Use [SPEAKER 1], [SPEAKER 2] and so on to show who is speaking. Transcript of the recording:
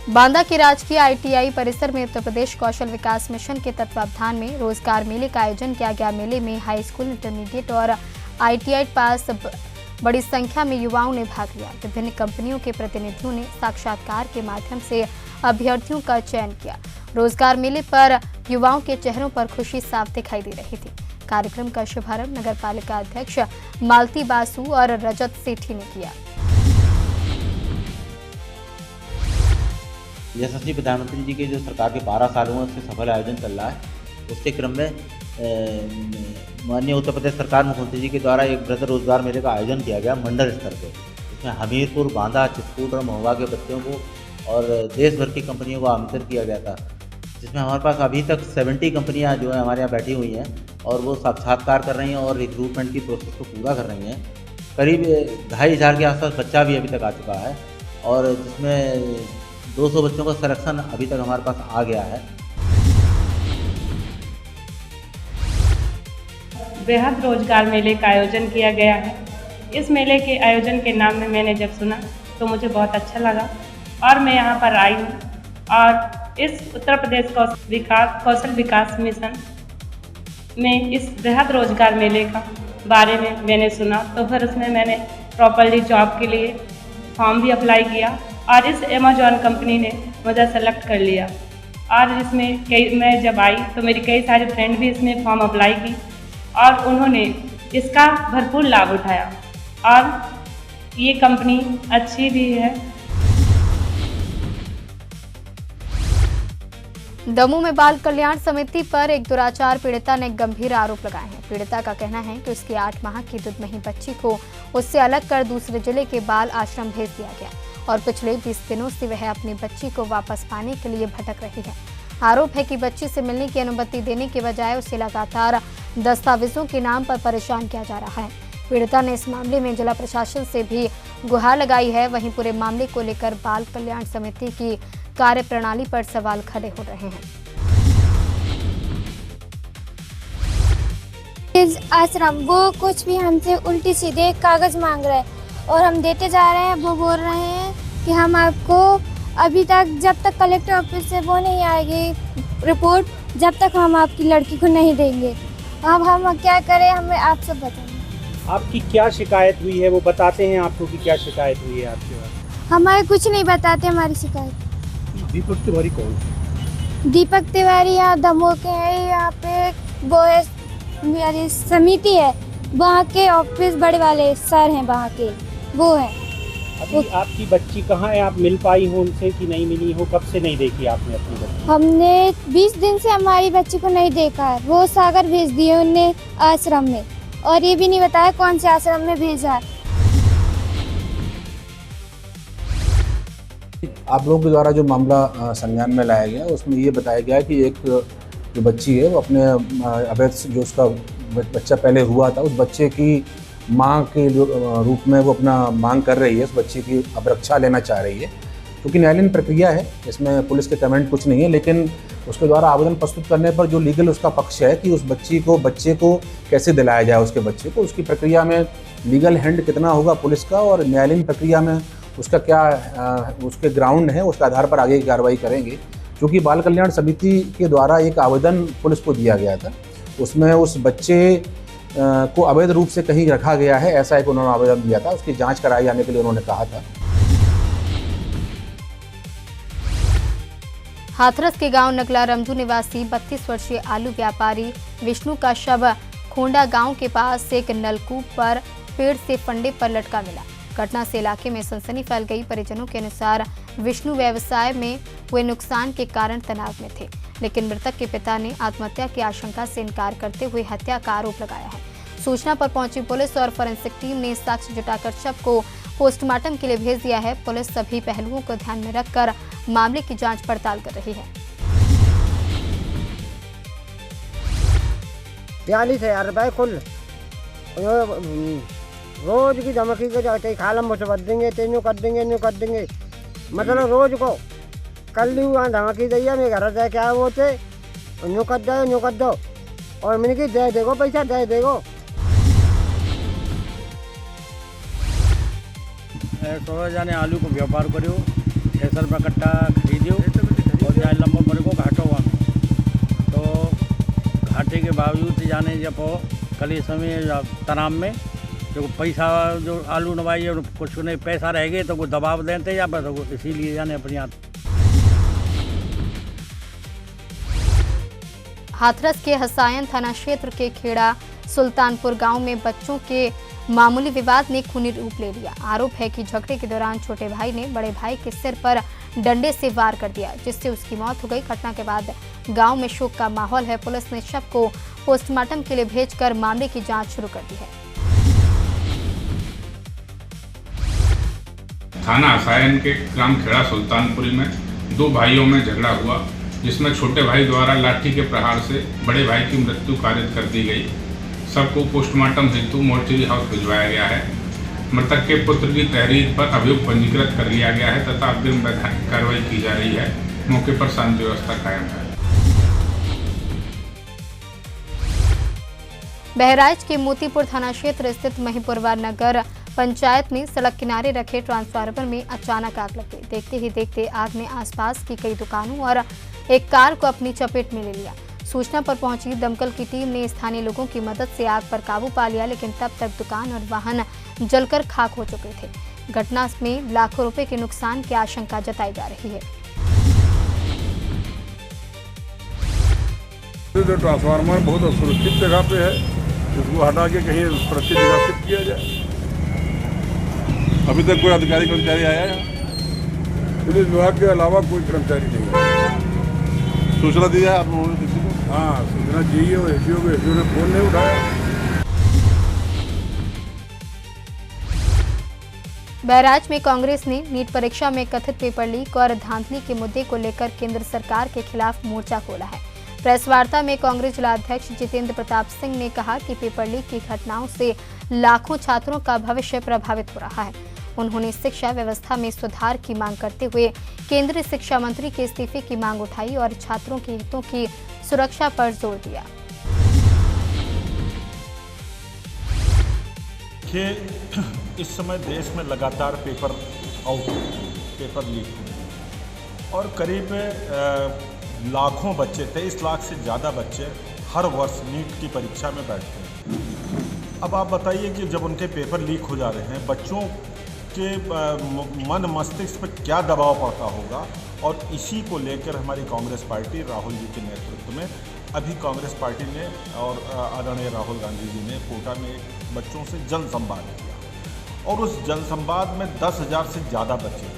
[SPEAKER 1] बांदा के राजकीय आईटीआई परिसर में उत्तर प्रदेश कौशल विकास मिशन के तत्वावधान में रोजगार मेले का आयोजन किया गया। मेले में हाई स्कूल, इंटरमीडिएट और आईटीआई पास बड़ी संख्या में युवाओं ने भाग लिया। विभिन्न कंपनियों के प्रतिनिधियों ने साक्षात्कार के माध्यम से अभ्यर्थियों का चयन किया। रोजगार मेले पर युवाओं के चेहरों पर खुशी साफ दिखाई दे रही थी। कार्यक्रम का शुभारंभ नगर पालिका अध्यक्ष मालती बासु और रजत सेठी ने किया।
[SPEAKER 2] यशस्वी प्रधानमंत्री जी के जो सरकार के 12 सालों में से सफल आयोजन चल रहा है, उसके क्रम में माननीय उत्तर प्रदेश सरकार मुख्यमंत्री जी के द्वारा एक वृहद रोजगार मेले का आयोजन किया गया मंडल स्तर पर। इसमें हमीरपुर, बांदा, चित्रकूट और महोबा के बच्चों को और देश भर की कंपनियों को आमंत्रित किया गया था, जिसमें हमारे पास अभी तक 70 कंपनियां जो है हमारे यहाँ बैठी हुई हैं और वो साक्षात्कार कर रही हैं और रिक्रूटमेंट की प्रोसेस को पूरा कर रही हैं। करीब 2500 के आसपास बच्चा भी अभी तक आ चुका है और जिसमें 200 बच्चों का सिलेक्शन अभी तक हमारे पास आ गया है।
[SPEAKER 3] बेहद रोजगार मेले का आयोजन किया गया है। इस मेले के आयोजन के नाम में मैंने जब सुना तो मुझे बहुत अच्छा लगा और मैं यहाँ पर आई हूँ और इस उत्तर प्रदेश कौशल विकास मिशन में इस बेहद रोजगार मेले का बारे में मैंने सुना, तो फिर उसमें मैंने प्रॉपर्ली जॉब के लिए फॉर्म भी अप्लाई किया और इस अमेजॉन कंपनी ने मुझे सेलेक्ट कर लिया। और इसमें मैं जब आई तो मेरी कई सारी फ्रेंड भी इसमें फॉर्म अप्लाई की और उन्होंने इसका भरपूर लाभ उठाया और ये कंपनी अच्छी भी है।
[SPEAKER 1] दमोह में बाल कल्याण समिति पर एक दुराचार पीड़िता ने गंभीर आरोप लगाए हैं। पीड़िता का कहना है कि उसकी 8 माह की दुधमही बच्ची को उससे अलग कर दूसरे जिले के बाल आश्रम भेज दिया गया और पिछले 20 दिनों से वह अपनी बच्ची को वापस पाने के लिए भटक रही है। आरोप है कि बच्ची से मिलने की अनुमति देने के बजाय उसे लगातार दस्तावेजों के नाम पर परेशान किया जा रहा है। पीड़िता ने इस मामले में जिला प्रशासन से भी गुहार लगाई है। वहीं पूरे मामले को लेकर बाल कल्याण समिति की कार्यप्रणाली पर सवाल खड़े हो रहे हैं।
[SPEAKER 4] आश्रम वो कुछ भी हमसे उल्टी सीधे कागज मांग रहे हैं और हम देते जा रहे हैं। वो बोल रहे हैं कि हम आपको अभी तक जब तक कलेक्टर ऑफिस से वो नहीं आएगी रिपोर्ट, जब तक हम आपकी लड़की को नहीं देंगे। अब हम क्या करें, हमें आप सब बताएं।
[SPEAKER 5] आपकी क्या शिकायत हुई है, वो बताते हैं आपको कि क्या शिकायत हुई है आपके पास?
[SPEAKER 4] हमारे कुछ नहीं बताते हमारी शिकायत।
[SPEAKER 5] दीपक तिवारी कौन?
[SPEAKER 4] दीपक तिवारी यहाँ दमोह के हैं। यहाँ पे वो है मेरी समिति है, वहाँ के ऑफिस बड़े वाले सर हैं वहाँ के, वो है।
[SPEAKER 5] अभी आपकी बच्ची कहाँ है? आप मिल पाई हो उनसे कि नहीं मिली हो? कब से नहीं देखी आपने अपनी बच्ची?
[SPEAKER 4] हमने 20 दिन से हमारी बच्ची को नहीं देखा है। वो सागर भेज दिए उनने आश्रम में और ये भी नहीं बताया कौन से आश्रम में भेजा है।
[SPEAKER 6] आप लोगों के द्वारा जो मामला संज्ञान में लाया गया उसमें ये बताया गया कि एक जो बच्ची है वो अपने अवैध जो उसका बच्चा पहले हुआ था, उस बच्चे की मां के रूप में वो अपना मांग कर रही है। उस बच्चे की अब रक्षा लेना चाह रही है, क्योंकि न्यायालयीन प्रक्रिया है, इसमें पुलिस के कमेंट कुछ नहीं है। लेकिन उसके द्वारा आवेदन प्रस्तुत करने पर जो लीगल उसका पक्ष है कि उस बच्चे को कैसे दिलाया जाए, उसके बच्चे को, उसकी प्रक्रिया में लीगल हैंड कितना होगा पुलिस का और न्यायालयीन प्रक्रिया में उसका क्या उसके ग्राउंड है, उसके आधार पर आगे की कार्रवाई करेंगे। क्योंकि बाल कल्याण समिति के द्वारा एक आवेदन पुलिस को दिया गया था, उसमें उस बच्चे को अवैध रूप से कहीं रखा गया है, ऐसा एक उन्होंने आवेदन दिया था। उसकी जांच कराई जाने के लिए उन्होंने कहा था।
[SPEAKER 1] हाथरस के गांव नगला रमजू निवासी 32 वर्षीय आलू व्यापारी विष्णु का शव खोंडा गांव के पास एक नलकूप पर पेड़ से फंडे पर लटका मिला। घटना से इलाके में सनसनी फैल गई। परिजनों के अनुसार विष्णु व्यवसाय में हुए नुकसान के कारण तनाव में थे, लेकिन मृतक के पिता ने आत्महत्या की आशंका से इनकार करते हुए हत्या का आरोप लगाया है। सूचना पर पहुंची पुलिस और फोरेंसिक टीम ने साक्ष्य जुटाकर शव को पोस्टमार्टम के लिए भेज दिया है। पुलिस सभी पहलुओं को ध्यान में रखकर मामले की जांच पड़ताल कर रही है।
[SPEAKER 7] 42,000 रुपये कुल रोज की धमकी के जाते खालम मुझे बद देंगे, तेनू कर देंगे मतलब रोज को कल ली वहाँ धमकी दी है। मैं घर जाए क्या वो थे न्यू कर दो और मैंने की दे देगो पैसा दे देगो।
[SPEAKER 8] 16 जाने आलू को व्यापार करो, 10 रुपये कट्टा खरीदियो और जाए लंबा बड़े को घाटोवा में। तो घाटे के बावजूद जाने जब कल इस समय तनाव में जो पैसा जो आलू नवाई कुछ नहीं पैसा रह गए तो वो दबाव देते या बस इसीलिए जाने अपनी
[SPEAKER 1] हाथरस के हसायन थाना क्षेत्र के खेड़ा सुल्तानपुर गांव में बच्चों के मामूली विवाद ने खूनी रूप ले लिया। आरोप है कि झगड़े के दौरान छोटे भाई ने बड़े भाई के सिर पर डंडे से वार कर दिया, जिससे उसकी मौत हो गई। घटना के बाद गांव में शोक का माहौल है। पुलिस ने शव को पोस्टमार्टम के लिए भेजकर मामले की जांच शुरू कर दी है।
[SPEAKER 9] थाना हसायन के ग्राम खेड़ा सुल्तानपुरी में दो भाइयों में झगड़ा हुआ, जिसमें छोटे भाई द्वारा लाठी के प्रहार से बड़े भाई की मृत्यु कारित कर दी गई। सबको पोस्टमार्टम हेतु मोर्चरी हाउस भिजवाया गया है। मृतक के पुत्र की तहरीर पर अभियोग पंजीकृत कर लिया गया है तथा अग्रिम वैधानिक कार्रवाई की जा रही है। मौके पर शांति व्यवस्था कायम है।
[SPEAKER 1] बहराइच के मोतीपुर थाना क्षेत्र स्थित महिपुरवा नगर पंचायत में सड़क किनारे रखे ट्रांसफार्मर में अचानक आग लग गई। देखते ही देखते आग ने आसपास की कई दुकानों और एक कार को अपनी चपेट में ले लिया। सूचना पर पहुंची दमकल की टीम ने स्थानीय लोगों की मदद से आग पर काबू पा लिया, लेकिन तब तक दुकान और वाहन जलकर खाक हो चुके थे। घटना में लाखों रुपए के नुकसान की आशंका जताई जा रही है।
[SPEAKER 10] जो ट्रांसफार्मर बहुत सुरक्षित जगह पे है, इसको हटा के कहीं सुरक्षित जगह शिफ्ट किया जाए। अभी तक कोई अधिकारी कर्मचारी आया है? पुलिस विभाग के अलावा कोई कर्मचारी नहीं है। सूचना दी है आप लोगों ने किसी को? हाँ, सूचना दी है और एसडीओ को, एसडीओ ने फोन नहीं उठाया।
[SPEAKER 1] बहराइच में कांग्रेस ने नीट परीक्षा में कथित पेपर लीक और धांधली के मुद्दे को लेकर केंद्र सरकार के खिलाफ मोर्चा खोला है। प्रेस वार्ता में कांग्रेस जिलाध्यक्ष जितेंद्र प्रताप सिंह ने कहा कि पेपर लीक की घटनाओं से लाखों छात्रों का भविष्य प्रभावित हो रहा है। उन्होंने शिक्षा व्यवस्था में सुधार की मांग करते हुए केंद्रीय शिक्षा मंत्री के इस्तीफे की मांग उठाई और छात्रों के हितों की सुरक्षा पर जोर दिया।
[SPEAKER 11] इस समय देश में लगातार पेपर लीक और करीब लाखों बच्चे, 23 लाख से ज़्यादा बच्चे हर वर्ष नीट की परीक्षा में बैठते हैं। अब आप बताइए कि जब उनके पेपर लीक हो जा रहे हैं, बच्चों के मन मस्तिष्क पर क्या दबाव पड़ता होगा। और इसी को लेकर हमारी कांग्रेस पार्टी राहुल जी के नेतृत्व में अभी कांग्रेस पार्टी ने और आदरणीय राहुल गांधी जी ने कोटा में बच्चों से जनसंवाद किया और उस जनसंवाद में 10,000 से ज़्यादा बच्चे